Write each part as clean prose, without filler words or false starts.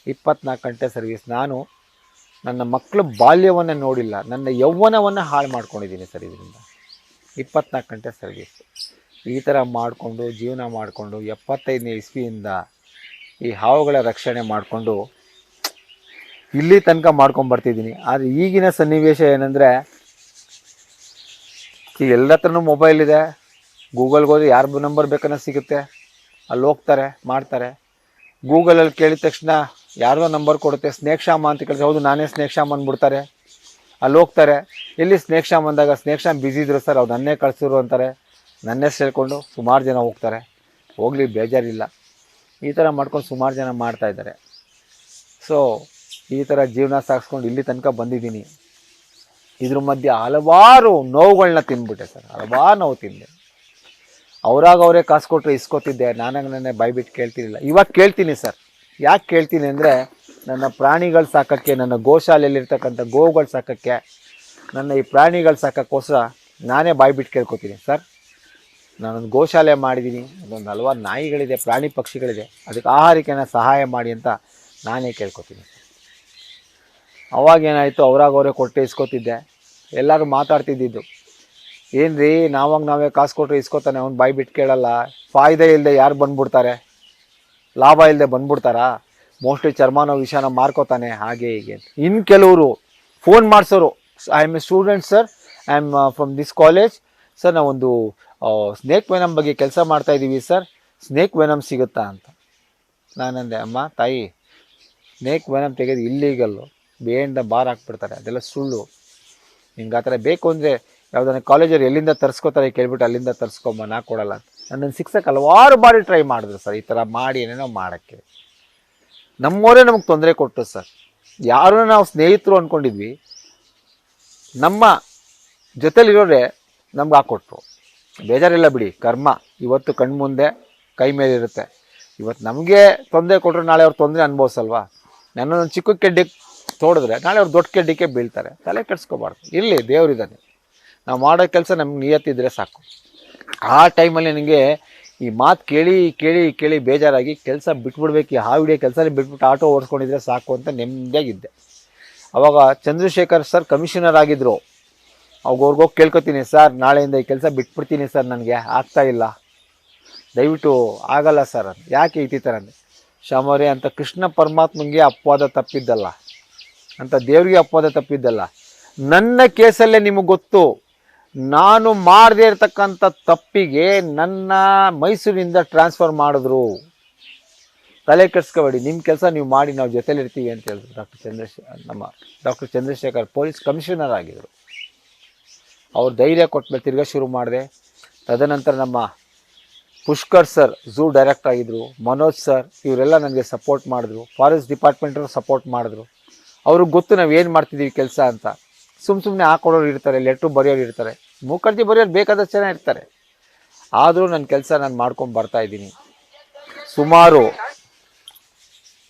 24 ಗಂಟೆ ಸರ್ವಿಸ್. ನಾನು ನನ್ನ ಮಕ್ಕಳ ಬಾಲ್ಯವನ್ನು ನೋಡಿಲ್ಲ, ನನ್ನ ಯೌವನವನ್ನು ಹಾಳು ಮಾಡ್ಕೊಂಡಿದ್ದೀನಿ ಸರ್ ಇದರಿಂದ. 24 ಗಂಟೆ ಸರ್ವಿಸ್ ಈ ಥರ ಮಾಡಿಕೊಂಡು ಜೀವನ ಮಾಡಿಕೊಂಡು 75ನೇ ಇಸ್ವಿಯಿಂದ ಈ ಹಾವುಗಳ ರಕ್ಷಣೆ ಮಾಡಿಕೊಂಡು ಇಲ್ಲಿ ತನಕ ಮಾಡ್ಕೊಂಬರ್ತಿದ್ದೀನಿ. ಆದರೆ ಈಗಿನ ಸನ್ನಿವೇಶ ಏನಂದರೆ, ಈಗ ಎಲ್ಲ ಹತ್ರನೂ ಮೊಬೈಲ್ ಇದೆ, ಗೂಗಲ್ಗೆ ಹೋದ್ರೆ ಯಾರ ನಂಬರ್ ಬೇಕನ್ನ ಸಿಗುತ್ತೆ, ಅಲ್ಲಿ ಹೋಗ್ತಾರೆ ಮಾಡ್ತಾರೆ. ಗೂಗಲಲ್ಲಿ ಕೇಳಿದ ತಕ್ಷಣ ಯಾರ್ದೋ ನಂಬರ್ ಕೊಡುತ್ತೆ, ಸ್ನೇಕ್ ಶಾಮ ಅಂತ ಕೇಳಿದ್ರೆ ಹೌದು ನಾನೇ ಸ್ನೇಕ್ ಶಾಮ್ ಅಂದ್ಬಿಡ್ತಾರೆ. ಅಲ್ಲಿ ಹೋಗ್ತಾರೆ, ಎಲ್ಲಿ ಸ್ನೇಕ್ ಶಾಮ್ ಅಂದಾಗ ಸ್ನೇಕ್ ಶಾಮ್ ಬ್ಯುಸಿ ಇದ್ರು ಸರ್, ಅವ್ರು ನನ್ನೇ ಕಳಿಸಿರು ಅಂತಾರೆ. ನನ್ನ ಹೆಸರು ಹೇಳ್ಕೊಂಡು ಸುಮಾರು ಜನ ಹೋಗ್ತಾರೆ, ಹೋಗಲಿ ಬೇಜಾರಿಲ್ಲ. ಈ ಥರ ಮಾಡ್ಕೊಂಡು ಸುಮಾರು ಜನ ಮಾಡ್ತಾಯಿದ್ದಾರೆ. ಸೊ ಈ ಥರ ಜೀವನ ಸಾಗಿಸ್ಕೊಂಡು ಇಲ್ಲಿ ತನಕ ಬಂದಿದ್ದೀನಿ. ಇದ್ರ ಮಧ್ಯೆ ಹಲವಾರು ನೋವುಗಳನ್ನ ತಿಂದ್ಬಿಟ್ಟೆ ಸರ್, ಹಲವಾರು ನೋವು ತಿಂದೆ. ಅವರೇ ಕಾಸು ಕೊಟ್ಟರೆ ಇಸ್ಕೊತಿದ್ದೆ, ನಾನೇ ಬಾಯ್ಬಿಟ್ಟು ಕೇಳ್ತಿರಲಿಲ್ಲ. ಇವಾಗ ಕೇಳ್ತೀನಿ ಸರ್. ಯಾಕೆ ಕೇಳ್ತೀನಿ ಅಂದರೆ, ನನ್ನ ಪ್ರಾಣಿಗಳು ಸಾಕೋಕ್ಕೆ, ನನ್ನ ಗೋಶಾಲೆಯಲ್ಲಿರ್ತಕ್ಕಂಥ ಗೋವುಗಳು ಸಾಕೋಕ್ಕೆ, ನನ್ನ ಈ ಪ್ರಾಣಿಗಳು ಸಾಕೋಕ್ಕೋಸ್ಕರ ನಾನೇ ಬಾಯ್ಬಿಟ್ಟು ಕೇಳ್ಕೊತೀನಿ ಸರ್. ನಾನೊಂದು ಗೋಶಾಲೆ ಮಾಡಿದ್ದೀನಿ, ಅದೊಂದು ಹಲವಾರು ನಾಯಿಗಳಿದೆ, ಪ್ರಾಣಿ ಪಕ್ಷಿಗಳಿದೆ, ಅದಕ್ಕೆ ಆಹಾರಕ್ಕೆ ಸಹಾಯ ಮಾಡಿ ಅಂತ ನಾನೇ ಕೇಳ್ಕೊತೀನಿ. ಅವಾಗೇನಾಯಿತು, ಅವರೇ ಕೊಟ್ಟೆ ಇಸ್ಕೊತಿದ್ದೆ. ಎಲ್ಲರೂ ಮಾತಾಡ್ತಿದ್ದಿದ್ದು, ಏನು ರೀ ನಾವೇ ಕಾಸು ಕೊಟ್ಟರೆ ಇಸ್ಕೊತಾನೆ, ಅವ್ನು ಬಾಯ್ಬಿಟ್ಟು ಕೇಳಲ್ಲ, ಫಾಯ್ದೆ ಇಲ್ಲದೆ ಯಾರು ಬಂದ್ಬಿಡ್ತಾರೆ, ಲಾಭ ಇಲ್ಲದೆ ಬಂದ್ಬಿಡ್ತಾರಾ, ಮೋಸ್ಟ್ಲಿ ಚರ್ಮನೋ ವಿಷಾನ ಮಾರ್ಕೋತಾನೆ, ಹಾಗೆ ಹೀಗೆ ಅಂತ. ಇನ್ನು ಕೆಲವರು ಫೋನ್ ಮಾಡಿಸೋರು, I am a student sir, I am from this college sir, ನಾವೊಂದು ಸ್ನೇಕ್ ವೆನಮ್ ಬಗ್ಗೆ ಕೆಲಸ ಮಾಡ್ತಾಯಿದ್ದೀವಿ ಸರ್, ಸ್ನೇಕ್ ವೆನಮ್ ಸಿಗುತ್ತಾ ಅಂತ. ನಾನಂದೆ, ಅಮ್ಮ ತಾಯಿ, ಸ್ನೇಕ್ ವೆನಮ್ ತೆಗೆದು ಇಲ್ಲೀಗಲ್ಲು, ಬೇಂಡ ಬಾರ್ ಹಾಕ್ಬಿಡ್ತಾರೆ, ಅದೆಲ್ಲ ಸುಳ್ಳು. ನಿಮ್ಗೆ ಆ ಥರ ಬೇಕು ಅಂದರೆ ಯಾವುದನ್ನ ಕಾಲೇಜಲ್ಲಿ ಎಲ್ಲಿಂದ ತರಿಸ್ಕೋತಾರೆ ಕೇಳ್ಬಿಟ್ಟು ಅಲ್ಲಿಂದ ತರಿಸ್ಕೊಂಬ, ನಾ ಕೊಡಲ್ಲ ಅಂತ. ನನ್ನನ್ನು ಸಿಕ್ಸಕ್ಕೆ ಹಲವಾರು ಬಾರಿ ಟ್ರೈ ಮಾಡಿದ್ರು ಸರ್. ಈ ಥರ ಮಾಡಿ ಏನೇನೋ ಮಾಡೋಕ್ಕೆ ನಮ್ಮವರೇ ನಮಗೆ ತೊಂದರೆ ಕೊಟ್ಟರು ಸರ್. ಯಾರೂ ನಾವು ಸ್ನೇಹಿತರು ಅಂದ್ಕೊಂಡಿದ್ವಿ, ನಮ್ಮ ಜೊತೆಲಿರೋರೆ ನಮ್ಗೆ ಹಾಕ್ಕೊಟ್ರು. ಬೇಜಾರಿಲ್ಲ ಬಿಡಿ, ಕರ್ಮ ಇವತ್ತು ಕಣ್ಮುಂದೆ ಕೈ ಮೇಲಿರುತ್ತೆ. ಇವತ್ತು ನಮಗೆ ತೊಂದರೆ ಕೊಟ್ಟರು ನಾಳೆ ಅವ್ರು ತೊಂದರೆ ಅನುಭವಿಸಲ್ವಾ. ನನ್ನೊಂದು ಚಿಕ್ಕ ಕೆಡ್ಡಿಗೆ ತೋಡಿದ್ರೆ ನಾಳೆ ಅವ್ರು ದೊಡ್ಡ ಕೆಡ್ಡಿಗೆ ಬೀಳ್ತಾರೆ. ತಲೆ ಕೆಡಿಸ್ಕೋಬಾರ್ದು. ಇರಲಿ, ದೇವರಿದ್ದಾನೆ, ನಾವು ಮಾಡೋ ಕೆಲಸ ನಮ್ಗೆ ನಿಯತ್ತಿದ್ರೆ ಸಾಕು. ಆ ಟೈಮಲ್ಲಿ ನನಗೆ ಈ ಮಾತು ಕೇಳಿ ಕೇಳಿ ಕೇಳಿ ಬೇಜಾರಾಗಿ ಕೆಲಸ ಬಿಟ್ಬಿಡ್ಬೇಕು, ಈ ಹಾವಿಡಿಯೋ ಕೆಲಸನೇ ಬಿಟ್ಬಿಟ್ಟು ಆಟೋ ಓಡಿಸ್ಕೊಂಡಿದ್ರೆ ಸಾಕು ಅಂತ ನೆಮ್ಮದಿಯಾಗಿದ್ದೆ. ಅವಾಗ ಚಂದ್ರಶೇಖರ್ ಸರ್ ಕಮಿಷನರ್ ಆಗಿದ್ದರು. ಅವ್ರಿಗೋಗಿ ಕೇಳ್ಕೊತೀನಿ, ಸರ್ ನಾಳೆಯಿಂದ ಈ ಕೆಲಸ ಬಿಟ್ಬಿಡ್ತೀನಿ ಸರ್, ನನಗೆ ಆಗ್ತಾಯಿಲ್ಲ, ದಯವಿಟ್ಟು ಆಗಲ್ಲ ಸರ್ ಅಂತ. ಯಾಕೆ ಈ ಥರ ಅಂದರೆ, ಶಾಮರೇ ಅಂತ ಕೃಷ್ಣ ಪರಮಾತ್ಮನಿಗೆ ಅಪವಾದ ತಪ್ಪಿದ್ದಲ್ಲ, ಅಂತ ದೇವರಿಗೆ ಅಪವಾದ ತಪ್ಪಿದ್ದಲ್ಲ, ನನ್ನ ಕೇಸಲ್ಲೇ ನಿಮಗೆ ಗೊತ್ತು. ನಾನು ಮಾಡದೇ ಇರತಕ್ಕಂಥ ತಪ್ಪಿಗೆ ನನ್ನ ಮೈಸೂರಿನಿಂದ ಟ್ರಾನ್ಸ್ಫರ್ ಮಾಡಿದ್ರು. ತಲೆ ಕೆಡಿಸ್ಕೋಬೇಡಿ, ನಿಮ್ಮ ಕೆಲಸ ನೀವು ಮಾಡಿ, ನಾವು ಜೊತೆಲಿರ್ತೀವಿ ಅಂತ ಹೇಳಿದ್ರು ನಮ್ಮ ಡಾಕ್ಟರ್ ಚಂದ್ರಶೇಖರ್ ಪೊಲೀಸ್ ಕಮಿಷನರ್ ಆಗಿದ್ದರು. ಅವ್ರು ಧೈರ್ಯ ಕೊಟ್ಟಮೇಲೆ ತಿರ್ಗಾ ಶುರು ಮಾಡಿದೆ. ತದನಂತರ ನಮ್ಮ ಪುಷ್ಕರ್ ಸರ್ ಝೂ ಡೈರೆಕ್ಟರ್ ಆಗಿದ್ದರು, ಮನೋಜ್ ಸರ್, ಇವರೆಲ್ಲ ನನಗೆ ಸಪೋರ್ಟ್ ಮಾಡಿದ್ರು. ಫಾರೆಸ್ಟ್ ಡಿಪಾರ್ಟ್ಮೆಂಟವರು ಸಪೋರ್ಟ್ ಮಾಡಿದ್ರು. ಅವ್ರಿಗೆ ಗೊತ್ತು ನಾವು ಏನು ಮಾಡ್ತಿದ್ದೀವಿ ಕೆಲಸ ಅಂತ. ಸುಮ್ಮನೆ ಹಾಕೊಡೋರು ಇರ್ತಾರೆ, ಲೆಟ್ರು ಬರೆಯೋರು ಇರ್ತಾರೆ, ಮುಖರ್ಜಿ ಬರೆಯೋರು ಬೇಕಾದಷ್ಟು ಜನ ಇರ್ತಾರೆ. ಆದರೂ ನನ್ನ ಕೆಲಸ ನಾನು ಮಾಡ್ಕೊಂಡು ಬರ್ತಾಯಿದ್ದೀನಿ. ಸುಮಾರು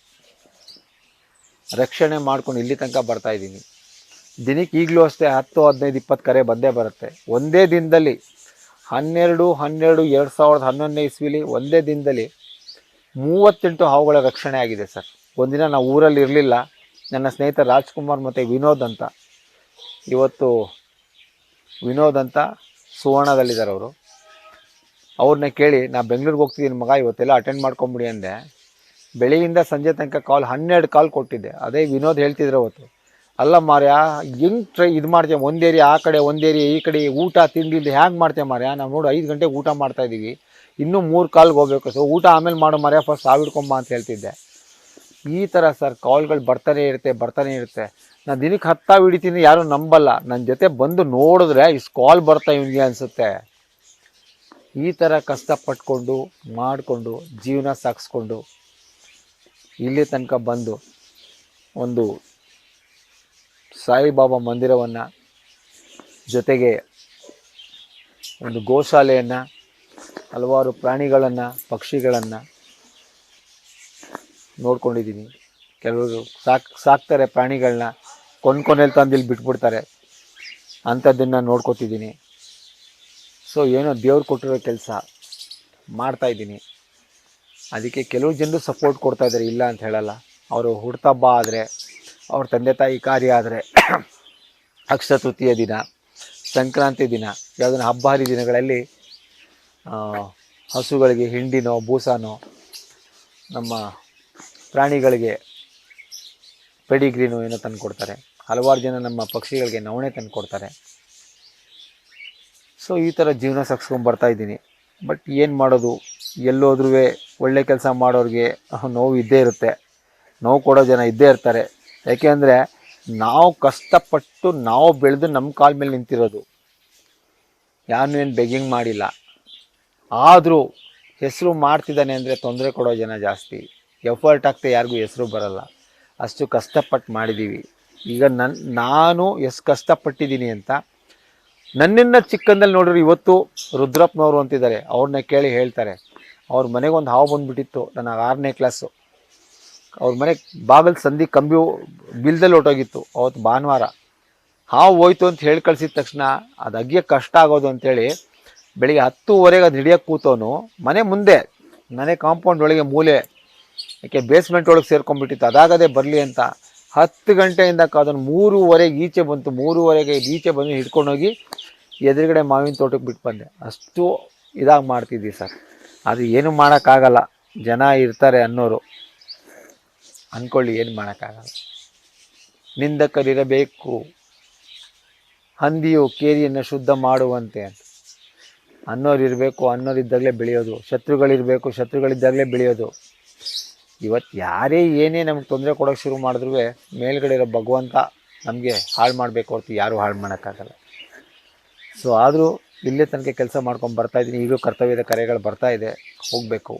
ರಕ್ಷಣೆ ಮಾಡ್ಕೊಂಡು ಇಲ್ಲಿ ತನಕ ಬರ್ತಾಯಿದ್ದೀನಿ. ದಿನಕ್ಕೆ ಈಗಲೂ ಅಷ್ಟೇ 10, 15, 20 ಕರೆ ಬಂದೇ ಬರುತ್ತೆ. ಒಂದೇ ದಿನದಲ್ಲಿ 12/12/2011ನೇ ಇಸ್ವಿಲಿ ಒಂದೇ ದಿನದಲ್ಲಿ 38 ಹಾವುಗಳ ರಕ್ಷಣೆ ಆಗಿದೆ ಸರ್. ಒಂದಿನ ನಾವು ಊರಲ್ಲಿ ಇರಲಿಲ್ಲ. ನನ್ನ ಸ್ನೇಹಿತ ರಾಜ್ಕುಮಾರ್ ಮತ್ತು ವಿನೋದ್ ಅಂತ, ಇವತ್ತು ವಿನೋದ್ ಅಂತ ಸುವರ್ಣದಲ್ಲಿದ್ದಾರೆ ಅವರು. ಅವ್ರನ್ನ ಕೇಳಿ, ನಾ ಬೆಂಗಳೂರಿಗೆ ಹೋಗ್ತಿದ್ದೀನಿ ಮಗ, ಇವತ್ತೆಲ್ಲ ಅಟೆಂಡ್ ಮಾಡ್ಕೊಂಬಿಡಿ ಅಂದೆ. ಬೆಳಗಿಂದ ಸಂಜೆ ತನಕ 12 ಕಾಲ್ ಕೊಟ್ಟಿದ್ದೆ. ಅದೇ ವಿನೋದ್ ಹೇಳ್ತಿದ್ರು ಅವತ್ತು, ಅಲ್ಲ ಮಾರ್ಯ ಹೆಂಗೆ ಇದು ಮಾಡ್ತೇವೆ, ಒಂದು ಏರಿಯಾ ಆ ಕಡೆ, ಒಂದು ಏರಿಯಾ ಈ ಕಡೆ, ಊಟ ತಿಂಡಿ ಇಲ್ಲಿ ಹ್ಯಾಂಗೆ ಮಾಡ್ತೇವೆ ಮಾರ್ಯ, ನಾವು ನೋಡು 5 ಗಂಟೆಗೆ ಊಟ ಮಾಡ್ತಾಯಿದ್ದೀವಿ, ಇನ್ನೂ 3 ಕಾಲ್ಗೆ ಹೋಗ್ಬೇಕು, ಸೊ ಊಟ ಆಮೇಲೆ ಮಾಡೋ ಮಾರ್ಯ, ಫಸ್ಟ್ ಸಾವಿಡ್ಕೊಂಬ ಅಂತ ಹೇಳ್ತಿದ್ದೆ. ಈ ಥರ ಸರ್ ಕಾಲ್ಗಳು ಬರ್ತಾನೆ ಇರುತ್ತೆ. ನಾನು ದಿನಕ್ಕೆ 10 ಹಿಡಿತೀನಿ, ಯಾರೂ ನಂಬಲ್ಲ. ನನ್ನ ಜೊತೆ ಬಂದು ನೋಡಿದ್ರೆ ಇಷ್ಟು ಕಾಲ್ ಬರ್ತಾ ಇವನಿಗೆ ಅನಿಸುತ್ತೆ. ಈ ಥರ ಕಷ್ಟಪಟ್ಕೊಂಡು ಮಾಡಿಕೊಂಡು ಜೀವನ ಸಾಗಿಸ್ಕೊಂಡು ಇಲ್ಲಿ ತನಕ ಬಂದು ಒಂದು ಸಾಯಿಬಾಬಾ ಮಂದಿರವನ್ನು, ಜೊತೆಗೆ ಒಂದು ಗೋಶಾಲೆಯನ್ನು, ಹಲವಾರು ಪ್ರಾಣಿಗಳನ್ನು, ಪಕ್ಷಿಗಳನ್ನು ನೋಡ್ಕೊಂಡಿದ್ದೀನಿ. ಕೆಲವರು ಸಾಕ್ತಾರೆ ಪ್ರಾಣಿಗಳನ್ನ, ಕೊಂಡ್ಕೊಂಡೆಲ್ಲಿ ತಂದಿಲ್ಲಿ ಬಿಟ್ಬಿಡ್ತಾರೆ, ಅಂಥದ್ದನ್ನು ನೋಡ್ಕೊತಿದ್ದೀನಿ. ಸೊ ಏನೋ ದೇವ್ರು ಕೊಟ್ಟಿರೋ ಕೆಲಸ ಮಾಡ್ತಾಯಿದ್ದೀನಿ. ಅದಕ್ಕೆ ಕೆಲವು ಜನರು ಸಪೋರ್ಟ್ ಕೊಡ್ತಾಯಿದ್ದಾರೆ, ಇಲ್ಲ ಅಂತ ಹೇಳಲ್ಲ. ಅವರು ಹುಟ್ಟುಹಬ್ಬ ಆದರೆ, ಅವ್ರ ತಂದೆ ತಾಯಿ ಕಾರ್ಯ ಆದರೆ, ಅಕ್ಷಯ ತೃತೀಯ ದಿನ, ಸಂಕ್ರಾಂತಿ ದಿನ, ಯಾವುದನ್ನ ಹಬ್ಬ ಹರಿ ದಿನಗಳಲ್ಲಿ ಹಸುಗಳಿಗೆ ಹಿಂಡಿನೋ ಬೂಸಾನೋ, ನಮ್ಮ ಪ್ರಾಣಿಗಳಿಗೆ ಪೆಡಿಗ್ರೀನೋ ಏನೋ ತಂದು ಕೊಡ್ತಾರೆ. ಹಲವಾರು ಜನ ನಮ್ಮ ಪಕ್ಷಿಗಳಿಗೆ ನವಣೆ ತಂದು ಕೊಡ್ತಾರೆ. ಸೊ ಈ ಥರ ಜೀವನ ಸಾಗಿಸ್ಕೊಂಡು ಬರ್ತಾಯಿದ್ದೀನಿ. ಬಟ್ ಏನು ಮಾಡೋದು, ಎಲ್ಲೋದ್ರೂ ಒಳ್ಳೆ ಕೆಲಸ ಮಾಡೋರಿಗೆ ನೋವು ಇದ್ದೇ ಇರುತ್ತೆ, ನೋವು ಕೊಡೋ ಜನ ಇದ್ದೇ ಇರ್ತಾರೆ. ಯಾಕೆಂದರೆ ನಾವು ಕಷ್ಟಪಟ್ಟು ನಾವು ಬೆಳೆದು ನಮ್ಮ ಕಾಲ ಮೇಲೆ ನಿಂತಿರೋದು, ಯಾರನ್ನೂ ಏನು ಬೆಗ್ಗಿಂಗ್ ಮಾಡಿಲ್ಲ. ಆದರೂ ಹೆಸರು ಮಾಡ್ತಿದ್ದಾನೆ ಅಂದರೆ ತೊಂದರೆ ಕೊಡೋ ಜನ ಜಾಸ್ತಿ. ಎಫರ್ಟ್ ಆಗ್ತಾ ಯಾರಿಗೂ ಹೆಸರು ಬರಲ್ಲ. ಅಷ್ಟು ಕಷ್ಟಪಟ್ಟು ಮಾಡಿದ್ದೀವಿ. ಈಗ ನಾನು ಎಷ್ಟು ಕಷ್ಟಪಟ್ಟಿದ್ದೀನಿ ಅಂತ ನನ್ನಿಂದ ಚಿಕ್ಕಂದಲ್ಲಿ ನೋಡಿದ್ರು ಇವತ್ತು ರುದ್ರಪ್ಪನವರು ಅಂತಿದ್ದಾರೆ, ಅವ್ರನ್ನ ಕೇಳಿ ಹೇಳ್ತಾರೆ. ಅವ್ರ ಮನೆಗೆ ಒಂದು ಹಾವು ಬಂದುಬಿಟ್ಟಿತ್ತು ನನಗೆ 6ನೇ ಕ್ಲಾಸು. ಅವ್ರ ಮನೆ ಬಾಗಿಲು ಸಂಧಿ ಕಂಬಿ ಬಿಲ್ದಲ್ಲಿ ಹೊಟ್ಟೋಗಿತ್ತು. ಅವತ್ತು ಭಾನುವಾರ ಹಾವು ಹೋಯ್ತು ಅಂತ ಹೇಳಿ ಕಳಿಸಿದ ತಕ್ಷಣ ಅದು ಅಗಿಯೋಕ್ಕೆ ಕಷ್ಟ ಆಗೋದು ಅಂಥೇಳಿ ಬೆಳಿಗ್ಗೆ 10:15 ಅದು ಹಿಡಿಯೋಕ್ಕೆ ಕೂತವನು ಮನೆ ಮುಂದೆ, ಮನೆ ಕಾಂಪೌಂಡ್ ಒಳಗೆ ಮೂಲೆ, ಯಾಕೆ ಬೇಸ್ಮೆಂಟ್ ಒಳಗೆ ಸೇರ್ಕೊಂಡ್ಬಿಟ್ಟಿತ್ತು, ಅದಾಗದೇ ಬರಲಿ ಅಂತ 10 ಗಂಟೆಯಿಂದ ಕಾದನು. 3:15 ಈಚೆ ಬಂತು. 3:15 ಈಚೆ ಬಂದು ಹಿಡ್ಕೊಂಡೋಗಿ ಎದುರುಗಡೆ ಮಾವಿನ ತೋಟಕ್ಕೆ ಬಿಟ್ಟು ಬಂದೆ. ಅಷ್ಟು ಇದಾಗಿ ಮಾಡ್ತಿದ್ವಿ ಸರ್. ಅದು ಏನು ಮಾಡೋಕ್ಕಾಗಲ್ಲ, ಜನ ಇರ್ತಾರೆ ಅನ್ನೋರು ಅಂದ್ಕೊಳ್ಳಿ, ಏನು ಮಾಡೋಕ್ಕಾಗಲ್ಲ. ನಿಂದಕರಿರಬೇಕು, ಹಂದಿಯು ಕೇರಿಯನ್ನು ಶುದ್ಧ ಮಾಡುವಂತೆ ಅಂತ ಅನ್ನೋರು ಇರಬೇಕು. ಅನ್ನೋರಿದ್ದಾಗಲೇ ಬೆಳೆಯೋದು. ಶತ್ರುಗಳಿರಬೇಕು, ಶತ್ರುಗಳಿದ್ದಾಗಲೇ ಬೆಳೆಯೋದು. ಇವತ್ತು ಯಾರೇ ಏನೇ ನಮಗೆ ತೊಂದರೆ ಕೊಡೋಕ್ಕೆ ಶುರು ಮಾಡಿದ್ರೂ ಮೇಲ್ಗಡೆ ಇರೋ ಭಗವಂತ ನಮಗೆ ಹಾಳು ಮಾಡಬೇಕು ಹೊರತು ಯಾರೂ ಹಾಳು ಮಾಡೋಕ್ಕಾಗಲ್ಲ. ಸೊ ಆದರೂ ಇಲ್ಲೇ ತನಕ ಕೆಲಸ ಮಾಡ್ಕೊಂಡು ಬರ್ತಾಯಿದ್ದೀನಿ. ಈಗಲೂ ಕರ್ತವ್ಯದ ಕರೆಗಳು ಬರ್ತಾಯಿದೆ, ಹೋಗಬೇಕು.